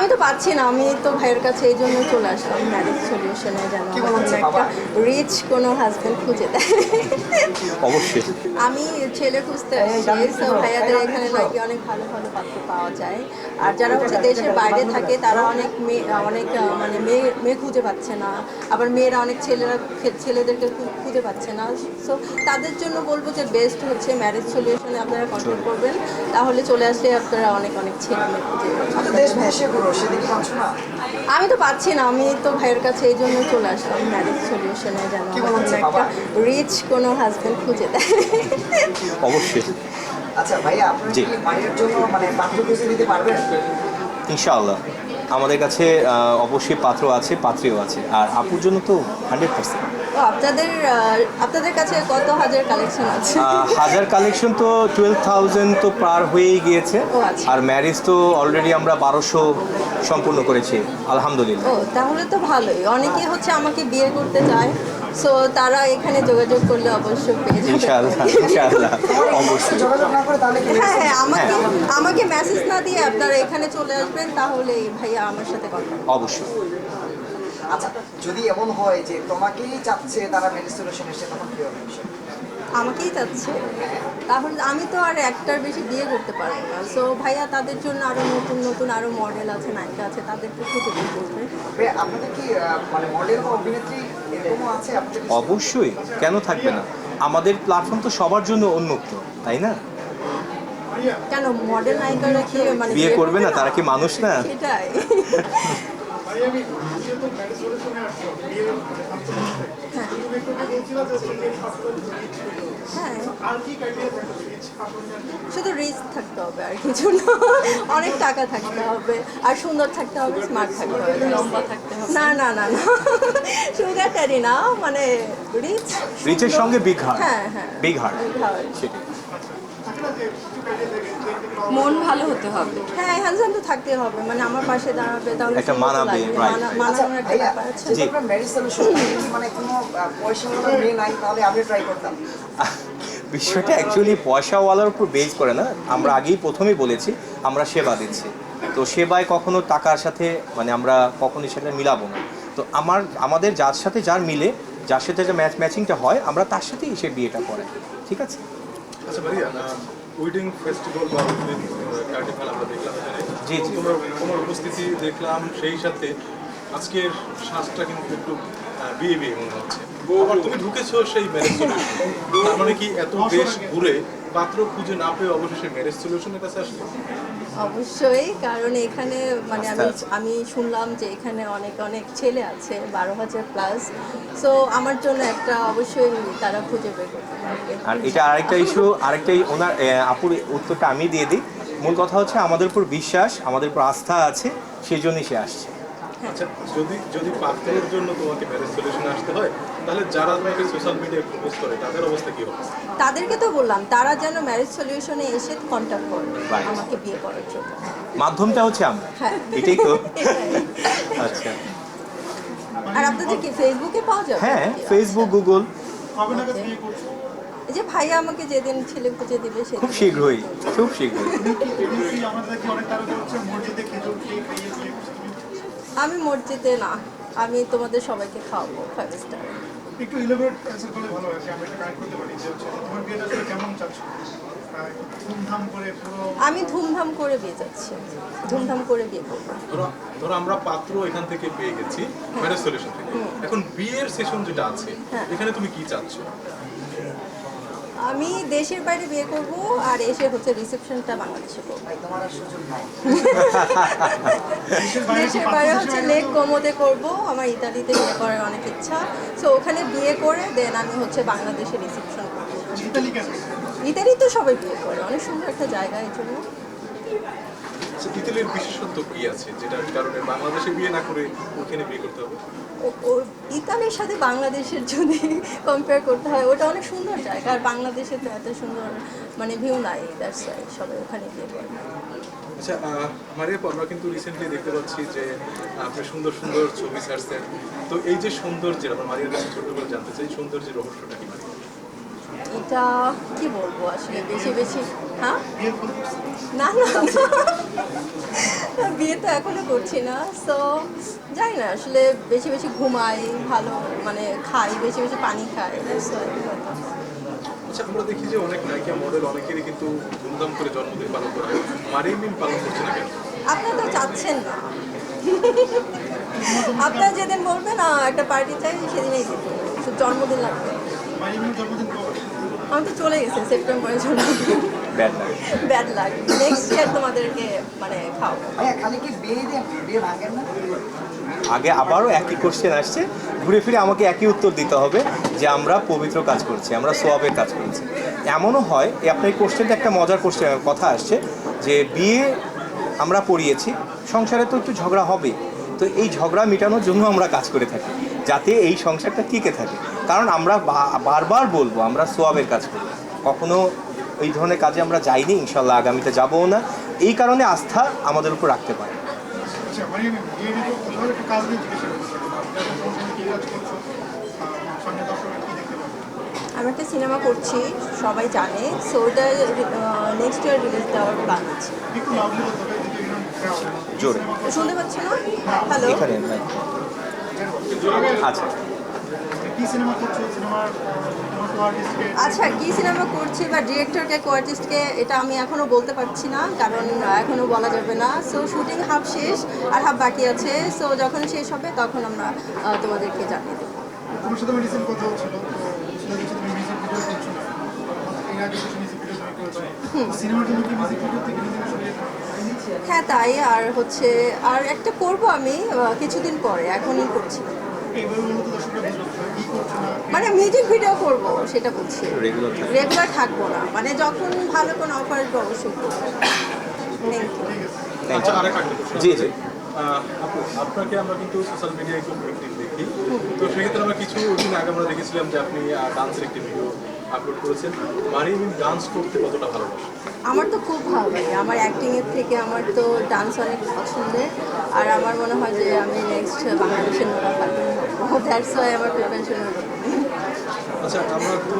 আমি তো পাচ্ছি না, আমি তো ভাইয়ের কাছে এই জন্য চলে আসলাম ম্যারেজ সলিউশনে, যেন আমার কোনো একটা রিচ কোনো হাজবেন্ড খুঁজে দেয়। অবশ্যই। আমি ছেলে খুঁজতে আসছি, তো ভাইয়াদের এখানে নাকি অনেক ভালো ভালো পাত্র পাওয়া যায়। আর যারা হচ্ছে দেশের বাইরে থাকে তারা অনেক মেয়ে অনেক মানে মেয়ে খুঁজে পাচ্ছে না, আবার মেয়েরা অনেক ছেলেদেরকে খুঁজে পাচ্ছে না। সো তাদের জন্য বলবো যে বেস্ট হচ্ছে ম্যারেজ সলিউশনে আপনারা কন্ট্যাক্ট করবেন, তাহলে চলে আসলে আপনারা অনেক অনেক ছেলে মেয়ে খুঁজে আমি তো পাচ্ছি না, আমি তো ভাইয়ের কাছে এই জন্য চলে আসলাম ম্যারেজ সলিউশনে, যেন আমার কোনো একটা রিচ কোনো হাজবেন্ড খুঁজে দেয়। অবশ্যই। আচ্ছা ভাইয়া, আপনি জি। কি ভাইয়ের জন্য মানে পাত্র খুঁজে দিতে পারবেন? ইনশাআল্লাহ আমাদের কাছে অবশ্যই পাত্র আছে, পাত্রীও আছে, আর আপুর জন্য তো 100%। তো আপনাদের কাছে কত হাজার কালেকশন আছে? হাজার কালেকশন তো 12,000 তো পার হয়েই গিয়েছে। ও আচ্ছা। আর ম্যারেজ তো অলরেডি আমরা 1200 সম্পূর্ণ করেছি আলহামদুলিল্লাহ। ও তাহলে তো ভালোই, অনেকেই হচ্ছে আমাকে বিয়ে করতে চায়, সো তারা এখানে যোগাযোগ করলে অবশ্যই পেয়ে যাবে। ইনশাআল্লাহ ইনশাআল্লাহ অবশ্যই। যোগাযোগ না করে তাহলে কি হ্যাঁ হ্যাঁ, আমাকে মেসেজ না দিয়ে আপনারা এখানে চলে আসবেন, তাহলে ভাইয়া আমার সাথে কথা বলবেন। অবশ্যই। আচ্ছা, যদি এমন হয় যে তোমাকেই চাচ্ছে তারা ম্যারেজ সলিউশন এসে, তখন কি হবে বিষয়? আমাকেই চাচ্ছে, তাহলে আমি তো আর একটার বেশি বিয়ে করতে পারবো না। সো ভাইয়া তাদের জন্য আরো নতুন নতুন আরো মডেল আছে, নায়িকা আছে, তাদেরকে খুঁজে বের করবে। ভাইয়া, আপনাদের কি মানে মডেল বা অভিনেত্রী এরকমও আছে আপনাদের? অবশ্যই, কেন থাকবে না? আমাদের প্ল্যাটফর্ম তো সবার জন্য উন্মুক্ত, তাই না? কেন মডেল নায়িকারা কি মানে বিয়ে করবে না? তারা কি মানুষ না? সেটাই। হ্যাঁ, শুধু রিচ থাকতে হবে আর কিছু না, অনেক টাকা থাকতে হবে, আর সুন্দর থাকতে হবে, স্মার্ট থাকতে হবে, লম্বা থাকতে হবে। না না না না, সুগার ড্যাডি না, মানে রিচ। রিচের সঙ্গে বিগ হার্ট। হ্যাঁ হ্যাঁ, বিগ হার্ট big heart। সেটাই। মন ভালো হতে হবে। হ্যাঁ, হ্যান্ডসাম তো থাকতে হবে, মানে আমার পাশে দাঁড়াবে, তাহলে একটা সুন্দর তো মানাবে, লাগবে। right, আচ্ছা মানানোর একটা ভাইয়া, ব্যাপার আছে। যদি আপনার ম্যারেজ সলিউশন মানে কোনো পয়সাওয়ালা মেয়ে নাই, তাহলে আমিও ট্রাই করতাম। বিষয়টা অ্যাকচুয়ালি পয়সাওয়ালার উপর বেস করে না। আমরা আগেই প্রথমেই বলেছি আমরা সেবা দিচ্ছি, তো সেবায় কখনো টাকার সাথে মানে আমরা কখনোই সেটা মিলাবো না। তো আমাদের যার সাথে যার মিলে, যার সাথে যে ম্যাচিংটা হয়, আমরা তার সাথেই সে বিয়েটা করে। ঠিক আছে? আচ্ছা ভাইয়া, ওয়েডিং ফেস্টিভ্যাল বা ওয়েডিং কার্নিভাল আমরা দেখলাম এখানে। জি, জি। তোমার উপস্থিতি দেখলাম, সেই সাথে আজকের সাজটা কিন্তু একটু বিয়ে বিয়ে মনে হচ্ছে। আবার তুমি ঢুকেছো সেই ম্যারেজ সলিউশন, তার মানে কি এত দেশ ঘুরে পাত্র খুঁজে না পেয়ে অবশেষে ম্যারেজ সলিউশনের কাছে আসলে? অবশ্যই, কারণ এখানে মানে আমি শুনলাম যে এখানে অনেক অনেক ছেলে আছে, 12,000 প্লাস। সো আমার জন্য একটা অবশ্যই তারা খুঁজে বের করতে পারবে। আর এটা আরেকটা ইস্যু, ওনার আপুর উত্তরটা আমি দিয়ে দিই। মূল কথা হচ্ছে আমাদের উপর বিশ্বাস, আমাদের উপর আস্থা আছে, সেই জন্যই সে আসছে। আচ্ছা, যদি পাত্রের জন্য তোমাকে ম্যারেজ সলিউশনে আসতে হয়, তাহলে যারা তোমাকে সোশ্যাল মিডিয়ায় প্রপোজ করে তাদের অবস্থা কি হবে? তাদেরকে তো বললাম তারা যেন ম্যারেজ সলিউশনে এসে কন্ট্যাক্ট করে Right. আমাকে বিয়ে করার জন্য। মাধ্যমটা হচ্ছে আমরা। হ্যাঁ। এটাই তো। এটাই। আচ্ছা। আর আপনাদের কি ফেসবুকে পাওয়া যাবে? হ্যাঁ, নাকি? Facebook, Google. Okay. এই যে ভাইয়া আমাকে যেদিন ছেলে খুঁজে দিবে সেদিন। খুব শীঘ্রই, খুব শীঘ্রই। আমি মসজিদে না, আমি তোমাদের সবাইকে খাওয়াবো 5 স্টার। একটু ইলাবোরেট অ্যান্সার করলে ভালো হয়, আমরা এটা কানেক্ট করতে পারি যে হচ্ছে তোমার বিয়েটা আসলে কেমন চাচ্ছ? ধুমধাম করে পুরো? আমি ধুমধাম করে বিয়ে যাচ্ছি, ধুমধাম করে বিয়ে করবো। ধরো আমরা পাত্র এখান থেকে পেয়ে গেছি ম্যারেজ সলিউশন থেকে, এখন বিয়ের সেশন যেটা আছে হ্যাঁ। এখানে তুমি কি চাচ্ছ? আমি দেশের বাইরে বিয়ে করব, আর এসে হচ্ছে রিসেপশনটা বাংলাদেশে করবো। ভাই, তোমার আর সুযোগ নাই। দেশের বাইরে হচ্ছে লেক কোমোতে করব, আমার ইতালিতে বিয়ে করার অনেক ইচ্ছা। সো ওখানে বিয়ে করে দেন আমি হচ্ছে বাংলাদেশে রিসেপশন করবো। ইতালি কেন? ইতালি তো সবাই বিয়ে করে, অনেক সুন্দর একটা জায়গা, এই জন্য। আচ্ছা, ইতালির বিশেষত্ব কি আছে যেটার কারণে বাংলাদেশে বিয়ে না করে ওখানে বিয়ে করতে হবে? ও ইতালির সাথে বাংলাদেশের যদি কম্পেয়ার করতে হয়, ওটা অনেক সুন্দর জায়গা, আর বাংলাদেশে তো এত সুন্দর মানে ভিউ নাই, দ্যাটস ওয়াই সবাই ওখানে বিয়ে করে। আচ্ছা মারিয়া, আমরা কিন্তু রিসেন্টলি দেখতে পাচ্ছি যে আপনি সুন্দর সুন্দর ছবি ছাড়ছেন। তো এই যে সৌন্দর্যের, আমরা মারিয়ার কাছে ছোট করে জানতে চাই, সৌন্দর্যের রহস্যটা কি? এটা কি বলবো, আসলে বেশি বেশি হ্যাঁ বিয়ের ফল করছে? না না না। বিয়ে তো এখনো করছি না, সো জানি না আসলে বেশি বেশি ঘুমাই, ভালো মানে খাই, বেশি বেশি পানি খাই, that's why হয়তো। আচ্ছা, আমরা দেখি যে অনেক নায়িকা মডেল অনেকেরই কিন্তু ধুমধাম করে জন্মদিন পালন করে, মারিয়াম মিম পালন করছে না কেন? আপনারা তো চাচ্ছেন না। আপনারা যেদিন বলবেন একটা পার্টি চাই সেদিনই দিব, শুধু জন্মদিন লাগবে। মারিয়ামের জন্মদিন কবে? আমি তো চলে গেছে সেপ্টেম্বরের জন্মদিন। ব্যাড লাগে। ব্যাড লাগ, নেক্সট ইয়ার তোমাদেরকে মানে খাওয়াবো। ভাইয়া খালি কি বিয়ে দিয়ে বিয়ে ভাঙেন না? আগে আবারও একই কোশ্চেন আসছে, ঘুরে ফিরে আমাকে একই উত্তর দিতে হবে যে আমরা পবিত্র কাজ করছি, আমরা সোয়াবের কাজ করছি। এমনও হয় আপনার এই কোশ্চেনটা একটা মজার কোশ্চেন কথা আসছে যে বিয়ে আমরা পড়িয়েছি, সংসারে তো একটু ঝগড়া হবে, তো এই ঝগড়া মেটানোর জন্য আমরা কাজ করে থাকি যাতে এই সংসারটা টিকে থাকে। কারণ আমরা বারবার বলবো আমরা সোয়াবের কাজ করি, কখনো এই ধরনের কাজে আমরা যাইনি, ইনশাল্লাহ আগামীতে যাবও না। এই কারণে আস্থা আমাদের উপর রাখতে পারে। আচ্ছা মারিয়াম, বিয়ে নিয়ে তো কোথাও একটা কাজ নিয়ে জিজ্ঞাসা করছি, আপনারা তোমার সঙ্গে কি কাজ করছো, সামনে দর্শকরা কি দেখতে পাবে? আমি একটা সিনেমা করছি, সবাই জানে, সো ওটা নেক্সট ইয়ার রিলিজ দেওয়ার প্ল্যান আছে। একটু লাভলি বলতে হবে যদি এরকম দেওয়া হয়। জোরে শুনতে পাচ্ছ না? হ্যালো, এখানে নাই। আচ্ছা, কি সিনেমা করছো, সিনেমার তোমার তো আর্টিস্টকে আচ্ছা কি সিনেমা করছি বা ডিরেক্টরকে কো আর্টিস্টকে এটা আমি এখনো বলতে পারছি না, কারণ এখনো বলা যাবে না। সো শুটিং হাফ শেষ আর হাফ বাকি আছে, সো যখন শেষ হবে তখন আমরা তোমাদেরকে জানিয়ে দেবো। তোমার সাথে আমার রিসেন্ট কথা হচ্ছিল, তো ছিল যে তুমি মিউজিক ভিডিও করছো না, এর আগে কিছু মিউজিক ভিডিও তুমি করেছো, সিনেমার জন্য কি মিউজিক ভিডিও থেকে নিজেকে সরিয়ে নেওয়া? হ্যাঁ তাই, আর হচ্ছে আর একটা করব আমি কিছুদিন পরে, এখনই করছি না। এইভাবে মূলত দর্শকরা বুঝলো কি করছো না। মানে মিউজিক ভিডিও করব সেটা বলছি, রেগুলার থাকে। রেগুলার থাকবো না, মানে যখন ভালো কোনো অফার আসবে অবশ্যই করবো। Thank you. আচ্ছা, আরেক একটা প্রশ্ন। জি জি। আপু, আপনাকে আমরা কিন্তু সোশ্যাল মিডিয়ায় খুব অ্যাক্টিভ দেখি, তো সেক্ষেত্রে আমরা কিছু দিন আগে আমরা দেখেছিলাম যে আপনি ডান্সের একটি ভিডিও আপলোড করেছেন। মারিয়াম মিম ডান্স করতে কতটা ভালোবাসেন? আমার তো খুব ভালো লাগে, আমার অ্যাক্টিংয়ের থেকে আমার তো ডান্স অনেক পছন্দের, আর আমার মনে হয় যে আমি নেক্সট বাংলাদেশের নোরা ফাতেহি হবো, দ্যাটস ওয়াই আমার প্রিপারেশন হলো। আচ্ছা, আমরা তো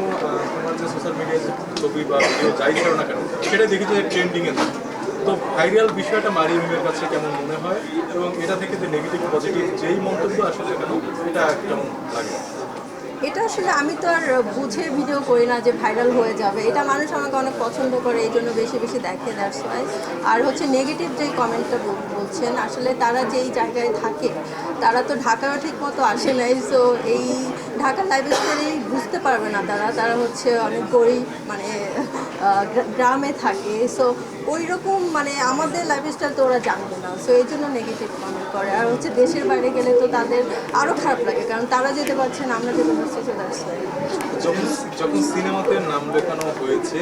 তোমার যে সোশ্যাল মিডিয়ায় যে ছবি বা ভিডিও যাই করো না কেন, সেটা দেখি যে ট্রেন্ডিংয়ে থাকে। তো ভাইরাল বিষয়টা মারিয়াম মিমের কাছে কেমন মনে হয়, এবং এটা থেকে যে নেগেটিভ পজিটিভ যেই মন্তব্য আসলে কেন, এটা কেমন লাগে? এটা আসলে আমি তো আর বুঝে ভিডিও করি না যে ভাইরাল হয়ে যাবে, এটা মানুষ আমাকে অনেক পছন্দ করে এই জন্য বেশি বেশি দেখে, দ্যাটস ওয়াই। আর হচ্ছে নেগেটিভ যে কমেন্টটা বলছেন, আসলে তারা যেই জায়গায় থাকে তারা তো ঢাকাও ঠিক মতো আসে নাই, সো এই ঢাকার লাইফস্টাইলেই বুঝতে পারবে না তারা, তারা হচ্ছে অনেক গরিব, মানে গ্রামে থাকে, সো ওই রকম মানে আমাদের লাইফস্টাইল তো ওরা জানবে না, সো এই জন্য নেগেটিভ কমেন্ট করে। আর হচ্ছে দেশের বাইরে গেলে তো তাদের আরও খারাপ লাগে, কারণ তারা যেতে পারছে না, আমরা যেতে পারছি, তো দ্যাটস ওয়াই। যখন যখন সিনেমাতে নাম লেখানো হয়েছে,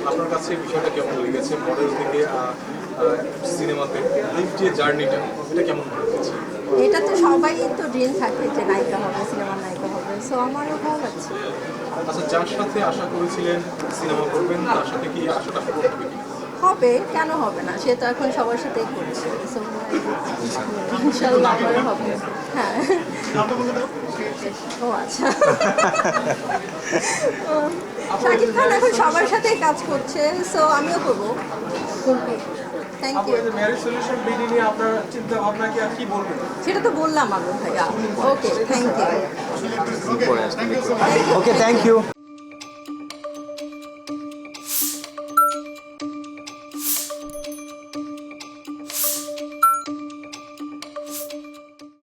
আপনার কাছে বিষয়টা কেমন লেগেছে? মডেল থেকে সিনেমাতে এই যে জার্নিটা, এটা কেমন মনে হয়েছে? এটা তো সবাই তো ড্রিম থাকে যে নায়িকা হবে, সিনেমার নায়িকা হবে, সো আমারও ভালো লাগছে। আচ্ছা, যার সাথে আশা করেছিলেন সিনেমা করবেন, তার সাথে কি আশাটা পূরণ হবে কিনা? হবে, কেন হবে না, সে তো এখন সবার সাথেই করছে, সো ইনশাল্লাহ আমারও হবে। হ্যাঁ, নামটা বলে দাও। ও আচ্ছা। শাকিব খান এখন সবার সাথেই কাজ করছে, সো আমিও করবো। Thank you. Marriage solution BD নিয়ে আপনার চিন্তা ভাবনা কি আর কি বলবেন? সেটা তো বললাম আমি ভাইয়া। Okay, thank you. Okay, thank you.